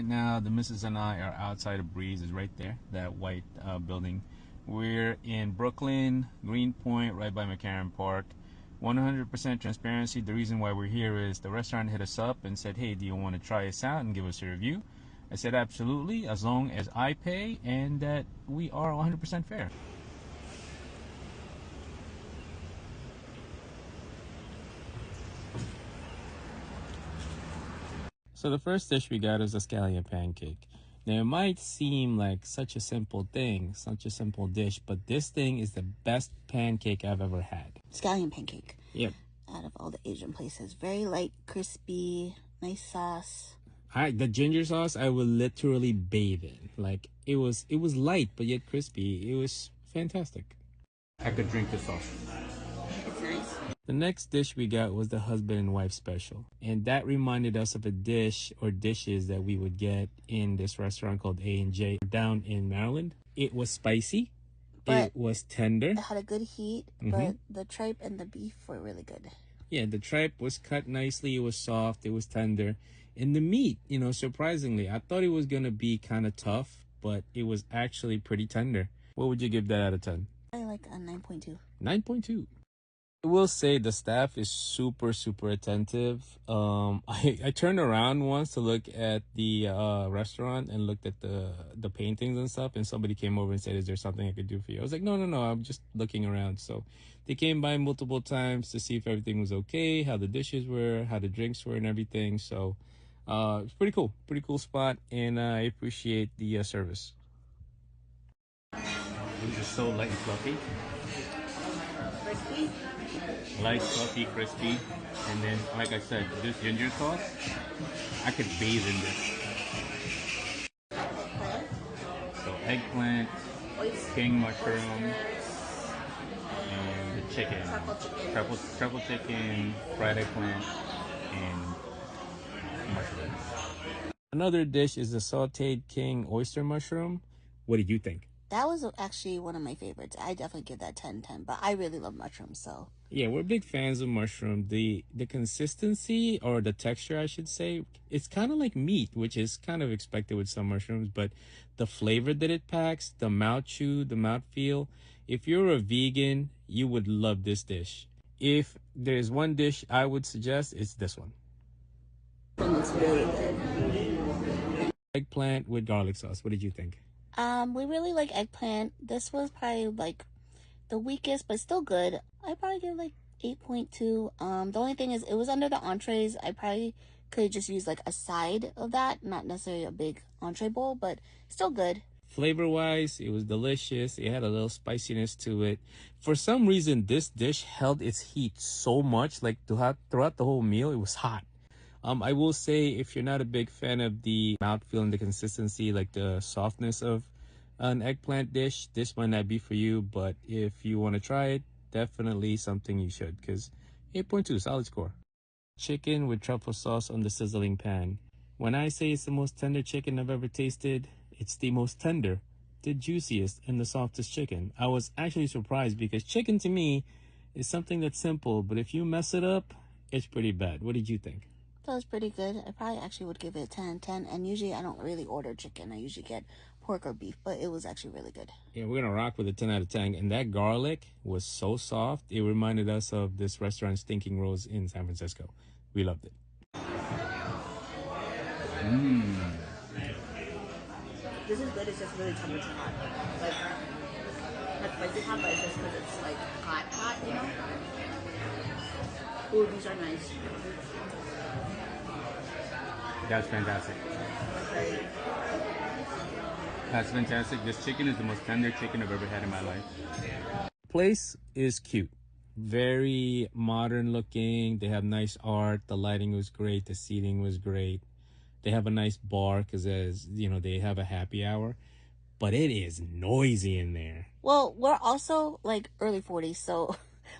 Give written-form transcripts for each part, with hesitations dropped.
Now, the missus and I are outside of Breeze, is right there, that white building. We're in Brooklyn, Greenpoint, right by McCarran Park. 100% transparency. The reason why we're here is the restaurant hit us up and said, hey, do you want to try us out and give us a review? I said, absolutely, as long as I pay and that we are 100% fair. So the first dish we got is a scallion pancake. Now it might seem like such a simple thing, such a simple dish, but this thing is the best pancake I've ever had. Scallion pancake. Yep. Out of all the Asian places, very light, crispy, nice sauce. The ginger sauce I would literally bathe in. Like it was light but yet crispy. It was fantastic. I could drink the sauce. It's nice. The next dish we got was the husband and wife special. And that reminded us of a dish or dishes that we would get in this restaurant called A&J down in Maryland. It was spicy. But it was tender. It had a good heat, but the tripe and the beef were really good. Yeah, the tripe was cut nicely. It was soft. It was tender. And the meat, surprisingly, I thought it was going to be kind of tough, but it was actually pretty tender. What would you give that out of 10? I like a 9.2. 9.2. I will say the staff is super, super attentive. I turned around once to look at the restaurant and looked at the paintings and stuff, and somebody came over and said, is there something I could do for you? I was like, no, I'm just looking around. So they came by multiple times to see if everything was okay, how the dishes were, how the drinks were and everything. So it's pretty cool spot, and I appreciate the service. It was just so light and fluffy. Crispy? Light, fluffy, crispy, and then, like I said, this ginger sauce, I could bathe in this. So eggplant, king mushroom, and the chicken. Truffle chicken, fried eggplant, and mushroom. Another dish is the sauteed king oyster mushroom. What did you think? That was actually one of my favorites. I definitely give that 10/10, but I really love mushrooms, so. Yeah, we're big fans of mushroom. The consistency, or the texture, I should say, it's kind of like meat, which is kind of expected with some mushrooms, but the flavor that it packs, the mouth chew, the mouth feel, if you're a vegan, you would love this dish. If there's one dish I would suggest, it's this one. It's really good. Eggplant with garlic sauce. What did you think? We really like eggplant. This was probably like the weakest, but still good. I probably give like 8.2. The only thing is it was under the entrees. I probably could just use like a side of that, not necessarily a big entree bowl, but still good. Flavor wise, it was delicious. It had a little spiciness to it. For some reason, this dish held its heat so much, like throughout the whole meal, it was hot. I will say, if you're not a big fan of the mouthfeel and the consistency, like the softness of an eggplant dish, this might not be for you. But if you want to try it, definitely something you should, because 8.2, solid score. Chicken with truffle sauce on the sizzling pan. When I say it's the most tender chicken I've ever tasted, it's the most tender, the juiciest, and the softest chicken. I was actually surprised, because chicken to me is something that's simple, but if you mess it up, it's pretty bad. What did you think? That was pretty good. I probably actually would give it 10/10. And usually I don't really order chicken. I usually get pork or beef, but it was actually really good. Yeah, we're gonna rock with a 10 out of 10. And that garlic was so soft, it reminded us of this restaurant, Stinking Rose, in San Francisco. We loved it. This is good. It's just really temperature hot. Like, not spicy hot, but it's just because it's like hot, you know? Ooh, these are nice. That's fantastic. That's fantastic. This chicken is the most tender chicken I've ever had in my life. Place is cute. Very modern looking. They have nice art. The lighting was great. The seating was great. They have a nice bar because, as you know, they have a happy hour. But it is noisy in there. Well, we're also like early 40s, so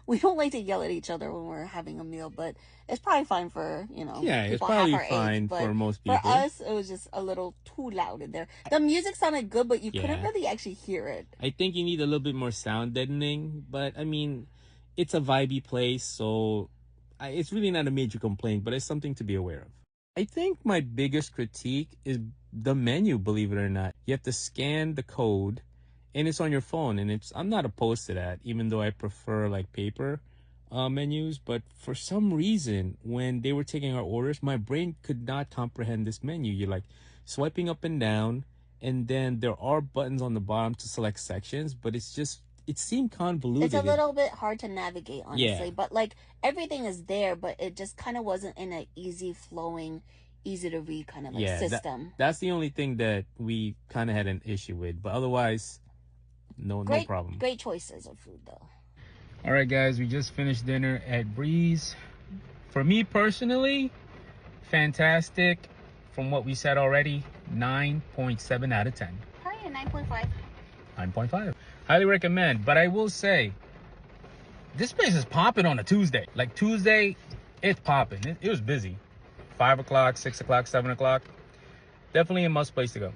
we don't like to yell at each other when we're having a meal, but it's probably fine for, Yeah, it's people probably half our fine age, but for most people. For us, it was just a little too loud in there. The music sounded good, but you couldn't really actually hear it. I think you need a little bit more sound deadening, but I mean, it's a vibey place, so it's really not a major complaint, but it's something to be aware of. I think my biggest critique is the menu, believe it or not. You have to scan the code and it's on your phone. And I'm not opposed to that, even though I prefer like paper menus. But for some reason, when they were taking our orders, my brain could not comprehend this menu. You're like swiping up and down, and then there are buttons on the bottom to select sections, but it seemed convoluted. It's a little bit hard to navigate, honestly. Yeah. But like everything is there, but it just kind of wasn't in an easy flowing, easy to read kind of like system. That's the only thing that we kind of had an issue with, but otherwise, no problem. Great choices of food though. All right, guys, we just finished dinner at Breeze. For me personally, fantastic. From what we said already, 9.7 out of 10. Probably a 9.5. 9.5. Highly recommend. But I will say, this place is popping on a Tuesday. Like Tuesday, it's popping. It was busy. 5 o'clock, 6 o'clock, 7 o'clock. Definitely a must place to go.